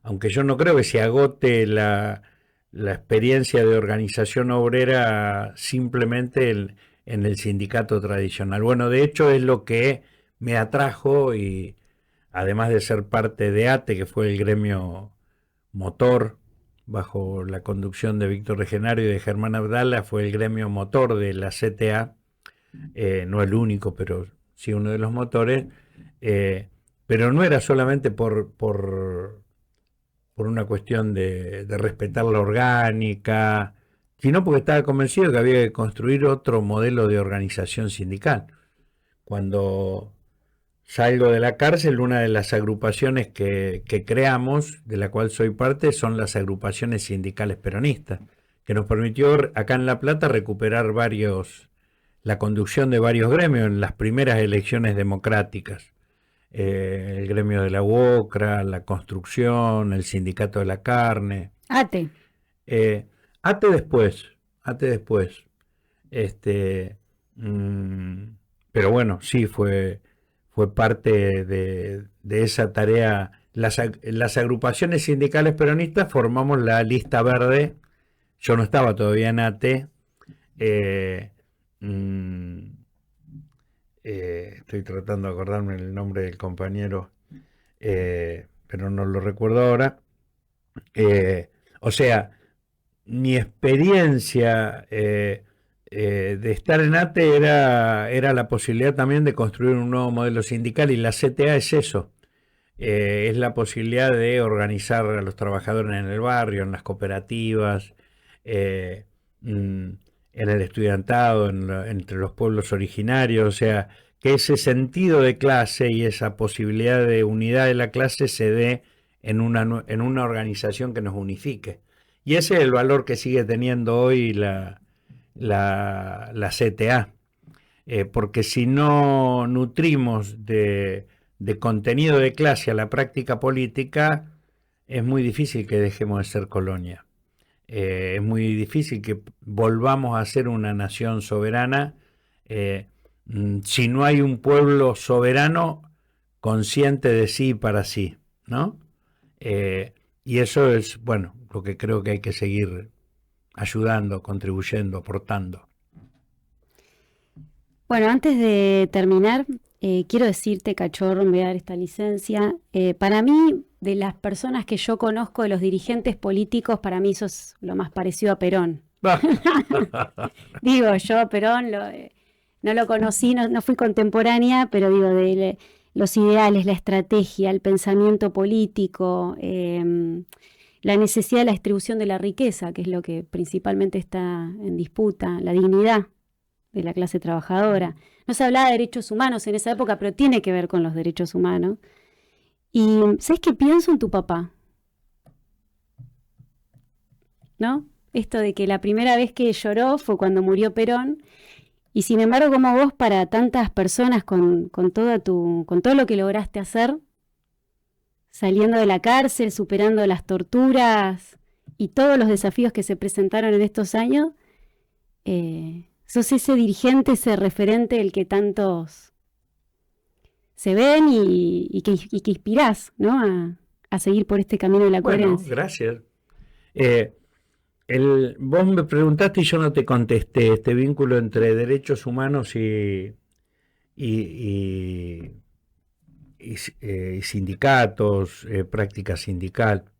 aunque yo no creo que se agote la experiencia de organización obrera simplemente en el sindicato tradicional. Bueno, de hecho es lo que me atrajo, y además de ser parte de ATE, que fue el gremio motor bajo la conducción de Víctor Regenario y de Germán Abdala, fue el gremio motor de la CTA, no el único, pero sí uno de los motores, pero no era solamente por una cuestión de respetar la orgánica, sino porque estaba convencido que había que construir otro modelo de organización sindical. Cuando salgo de la cárcel, una de las agrupaciones que creamos, de la cual soy parte, son las agrupaciones sindicales peronistas, que nos permitió acá en La Plata recuperar la conducción de varios gremios en las primeras elecciones democráticas. El gremio de la UOCRA, la construcción, el sindicato de la carne. ATE. ATE después. Pero bueno, sí, fue parte de esa tarea. Las agrupaciones sindicales peronistas formamos la lista verde. Yo no estaba todavía en ATE. Estoy tratando de acordarme el nombre del compañero, pero no lo recuerdo ahora. O sea, mi experiencia de estar en ATE era la posibilidad también de construir un nuevo modelo sindical, y la CTA es eso. Es la posibilidad de organizar a los trabajadores en el barrio, en las cooperativas, en el estudiantado, entre los pueblos originarios, o sea, que ese sentido de clase y esa posibilidad de unidad de la clase se dé en una organización que nos unifique. Y ese es el valor que sigue teniendo hoy la CTA, porque si no nutrimos de contenido de clase a la práctica política, es muy difícil que dejemos de ser colonia. Es muy difícil que volvamos a ser una nación soberana si no hay un pueblo soberano consciente de sí y para sí, ¿no? Y eso es, bueno, lo que creo que hay que seguir ayudando, contribuyendo, aportando. Bueno, antes de terminar, quiero decirte, Cachorro, me voy a dar esta licencia. Para mí, de las personas que yo conozco, de los dirigentes políticos, para mí sos lo más parecido a Perón. Digo, yo Perón no lo conocí, no fui contemporánea, pero digo, de los ideales, la estrategia, el pensamiento político, la necesidad de la distribución de la riqueza, que es lo que principalmente está en disputa, la dignidad de la clase trabajadora. No se hablaba de derechos humanos en esa época, pero tiene que ver con los derechos humanos. Y ¿sabes qué pienso en tu papá? ¿No? Esto de que la primera vez que lloró fue cuando murió Perón, y sin embargo, como vos, para tantas personas con todo lo que lograste hacer, saliendo de la cárcel, superando las torturas y todos los desafíos que se presentaron en estos años, sos ese dirigente, ese referente del que tantos se ven y que inspirás, ¿no? A seguir por este camino de la coherencia. Bueno, gracias. Vos me preguntaste y yo no te contesté este vínculo entre derechos humanos y sindicatos, práctica sindical.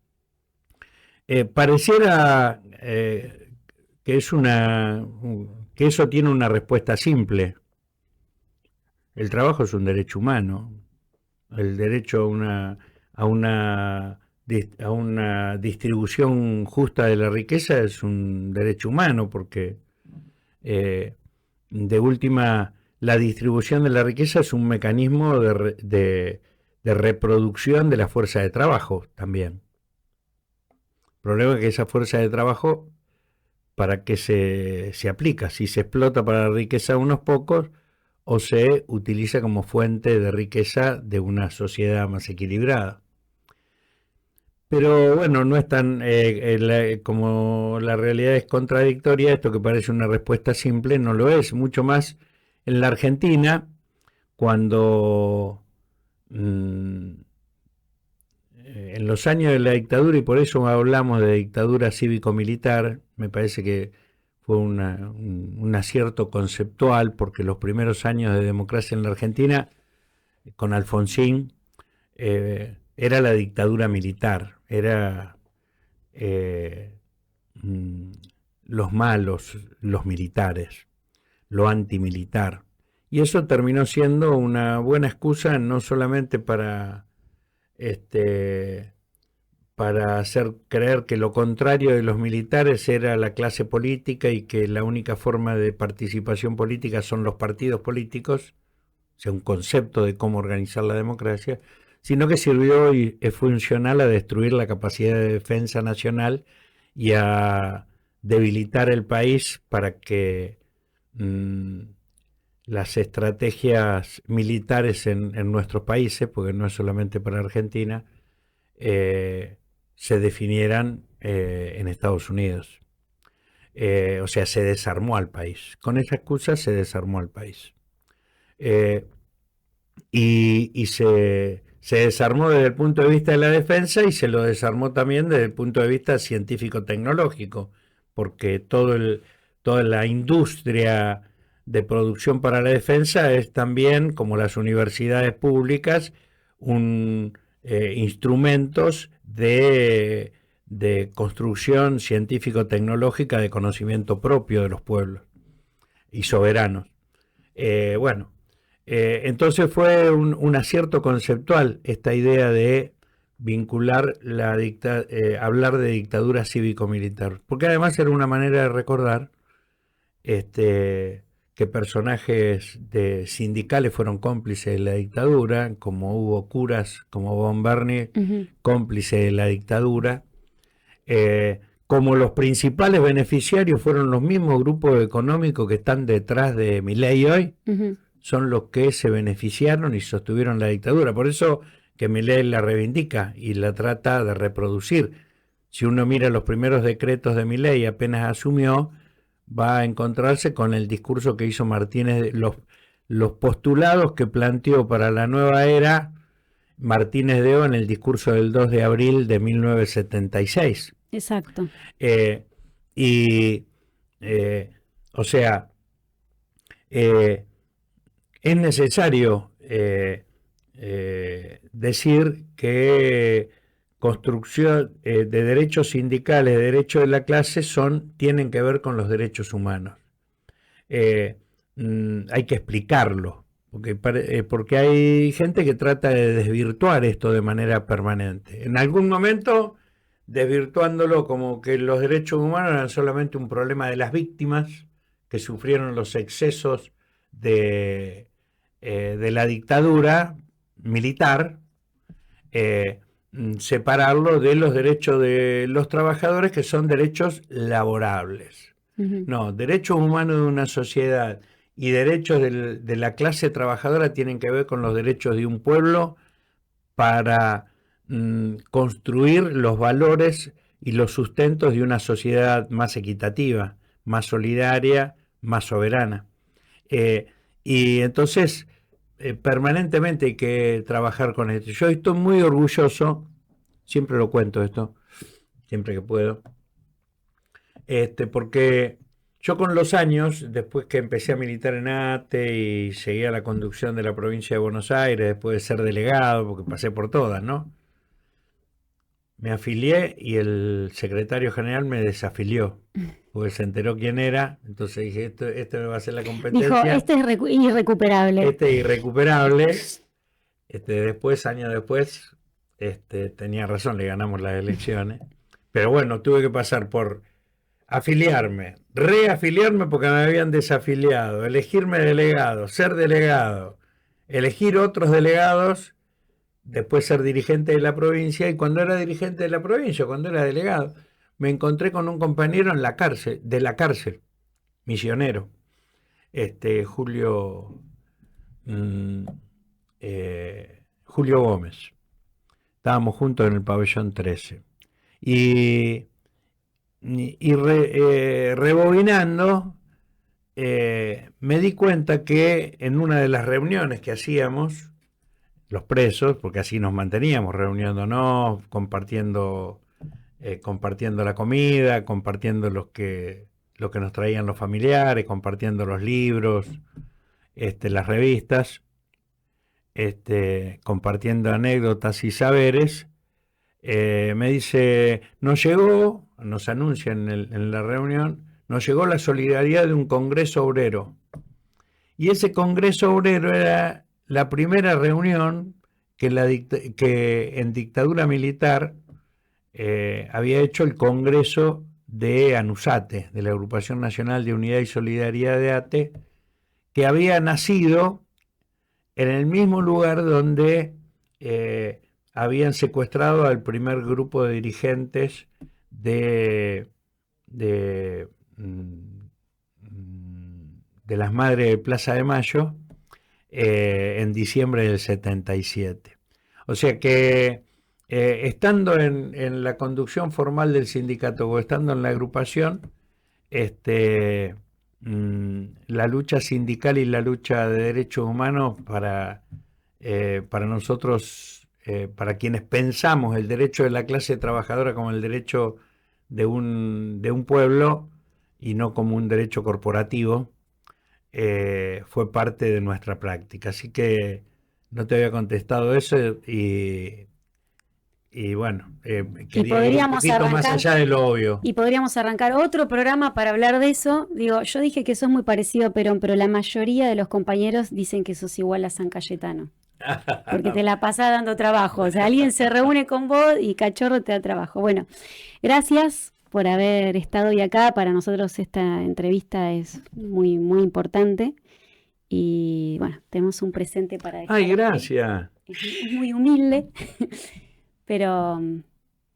Pareciera que eso tiene una respuesta simple. El trabajo es un derecho humano. El derecho a una distribución justa de la riqueza es un derecho humano, porque de última, la distribución de la riqueza es un mecanismo de reproducción de la fuerza de trabajo también. El problema es que esa fuerza de trabajo, ¿para qué se aplica? Si se explota para la riqueza de unos pocos o se utiliza como fuente de riqueza de una sociedad más equilibrada. Pero bueno, no es tan, como la realidad es contradictoria, esto que parece una respuesta simple no lo es. Mucho más en la Argentina, cuando en los años de la dictadura, y por eso hablamos de dictadura cívico-militar, me parece que fue un acierto conceptual, porque los primeros años de democracia en la Argentina, con Alfonsín, era la dictadura militar, era los malos, los militares, lo antimilitar. Y eso terminó siendo una buena excusa no solamente para hacer creer que lo contrario de los militares era la clase política y que la única forma de participación política son los partidos políticos, o sea, un concepto de cómo organizar la democracia, sino que sirvió y es funcional a destruir la capacidad de defensa nacional y a debilitar el país para que las estrategias militares en nuestros países, porque no es solamente para Argentina, se definieran en Estados Unidos. O sea, se desarmó al país. Con esa excusa se desarmó al país. Y se desarmó desde el punto de vista de la defensa y se lo desarmó también desde el punto de vista científico-tecnológico, porque toda la industria de producción para la defensa es también, como las universidades públicas, instrumentos de construcción científico-tecnológica de conocimiento propio de los pueblos y soberanos. Entonces fue un acierto conceptual esta idea de vincular hablar de dictadura cívico-militar, porque además era una manera de recordar que personajes sindicales fueron cómplices de la dictadura, como Hugo Curas, como Von Bernie, cómplice de la dictadura, como los principales beneficiarios fueron los mismos grupos económicos que están detrás de Milei hoy, son los que se beneficiaron y sostuvieron la dictadura. Por eso que Milei la reivindica y la trata de reproducir. Si uno mira los primeros decretos de Milei apenas asumió, va a encontrarse con el discurso que hizo Martínez, los postulados que planteó para la nueva era Martínez de O en el discurso del 2 de abril de 1976. Exacto. O sea, es necesario decir que construcción de derechos sindicales, de derechos de la clase, tienen que ver con los derechos humanos. Hay que explicarlo, porque hay gente que trata de desvirtuar esto de manera permanente. En algún momento, desvirtuándolo como que los derechos humanos eran solamente un problema de las víctimas, que sufrieron los excesos de la dictadura militar, separarlo de los derechos de los trabajadores, que son derechos laborables. No, derechos humanos de una sociedad y derechos de la clase trabajadora tienen que ver con los derechos de un pueblo para construir los valores y los sustentos de una sociedad más equitativa, más solidaria, más soberana. Y entonces permanentemente hay que trabajar con esto. Yo estoy muy orgulloso, siempre lo cuento esto, siempre que puedo, porque yo con los años, después que empecé a militar en ATE y llegué a la conducción de la provincia de Buenos Aires, después de ser delegado, porque pasé por todas, ¿no? Me afilié y el secretario general me desafilió, porque se enteró quién era, entonces dije, este me va a hacer la competencia. Dijo, este es irrecuperable. Este es irrecuperable. Después, años después, tenía razón, le ganamos las elecciones. Pero bueno, tuve que pasar por afiliarme, reafiliarme porque me habían desafiliado, elegirme delegado, ser delegado, elegir otros delegados, después ser dirigente de la provincia, y cuando era dirigente de la provincia, cuando era delegado, me encontré con un compañero en la cárcel, misionero, Julio Gómez. Estábamos juntos en el pabellón 13. Rebobinando, me di cuenta que en una de las reuniones que hacíamos, los presos, porque así nos manteníamos, reuniéndonos, compartiendo la comida, compartiendo lo que nos traían los familiares, compartiendo los libros, las revistas, compartiendo anécdotas y saberes. Me dice, nos anuncia en la reunión, nos llegó la solidaridad de un congreso obrero. Y ese congreso obrero era la primera reunión que en dictadura militar había hecho el Congreso de ANUSATE, de la Agrupación Nacional de Unidad y Solidaridad de ATE, que había nacido en el mismo lugar donde habían secuestrado al primer grupo de dirigentes de las Madres de Plaza de Mayo en diciembre del 77. O sea que estando en la conducción formal del sindicato o estando en la agrupación, la lucha sindical y la lucha de derechos humanos para nosotros, para quienes pensamos el derecho de la clase trabajadora como el derecho de un pueblo y no como un derecho corporativo, fue parte de nuestra práctica. Así que no te había contestado eso y bueno, quería ir un poquito más allá de lo obvio. Y podríamos arrancar otro programa para hablar de eso. Digo, yo dije que sos muy parecido a Perón, pero la mayoría de los compañeros dicen que sos igual a San Cayetano. Porque te la pasás dando trabajo. O sea, alguien se reúne con vos y Cachorro te da trabajo. Bueno, gracias por haber estado hoy acá. Para nosotros esta entrevista es muy, muy importante. Y bueno, tenemos un presente para dejar. Ay, gracias. Es muy humilde, pero...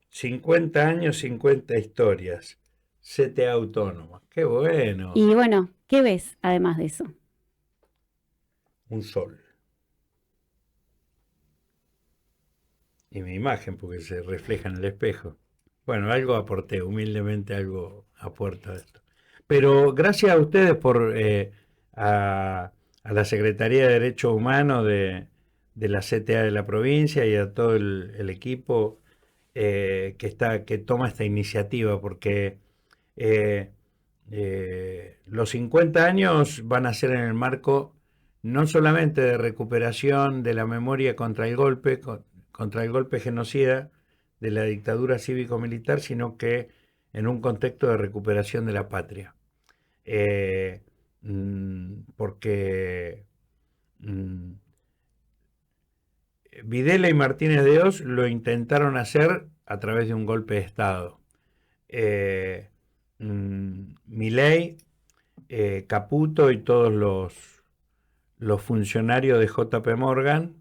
50 años, 50 historias. CTA Autónoma. ¡Qué bueno! Y bueno, ¿qué ves además de eso? Un sol. Y mi imagen, porque se refleja en el espejo. Bueno, algo aporté, humildemente algo aporta de esto. Pero gracias a ustedes por a la Secretaría de Derechos Humanos de la CTA de la provincia y a todo el equipo que toma esta iniciativa, porque los 50 años van a ser en el marco no solamente de recuperación de la memoria contra el golpe genocida de la dictadura cívico-militar, sino que en un contexto de recuperación de la patria. Porque Videla y Martínez de Hoz lo intentaron hacer a través de un golpe de Estado. Milei Caputo y todos los funcionarios de JP Morgan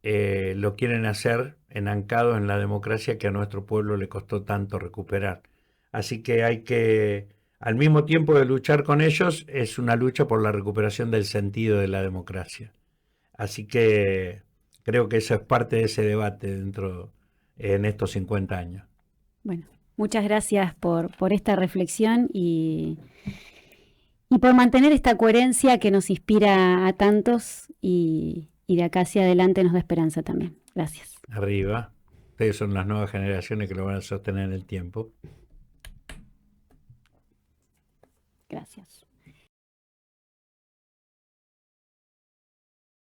lo quieren hacer enancados en la democracia que a nuestro pueblo le costó tanto recuperar. Así que hay que, al mismo tiempo de luchar con ellos, es una lucha por la recuperación del sentido de la democracia. Así que creo que eso es parte de ese debate en estos 50 años. Bueno, muchas gracias por esta reflexión y por mantener esta coherencia que nos inspira a tantos y de acá hacia adelante nos da esperanza también. Gracias. Arriba. Ustedes son las nuevas generaciones que lo van a sostener en el tiempo. Gracias.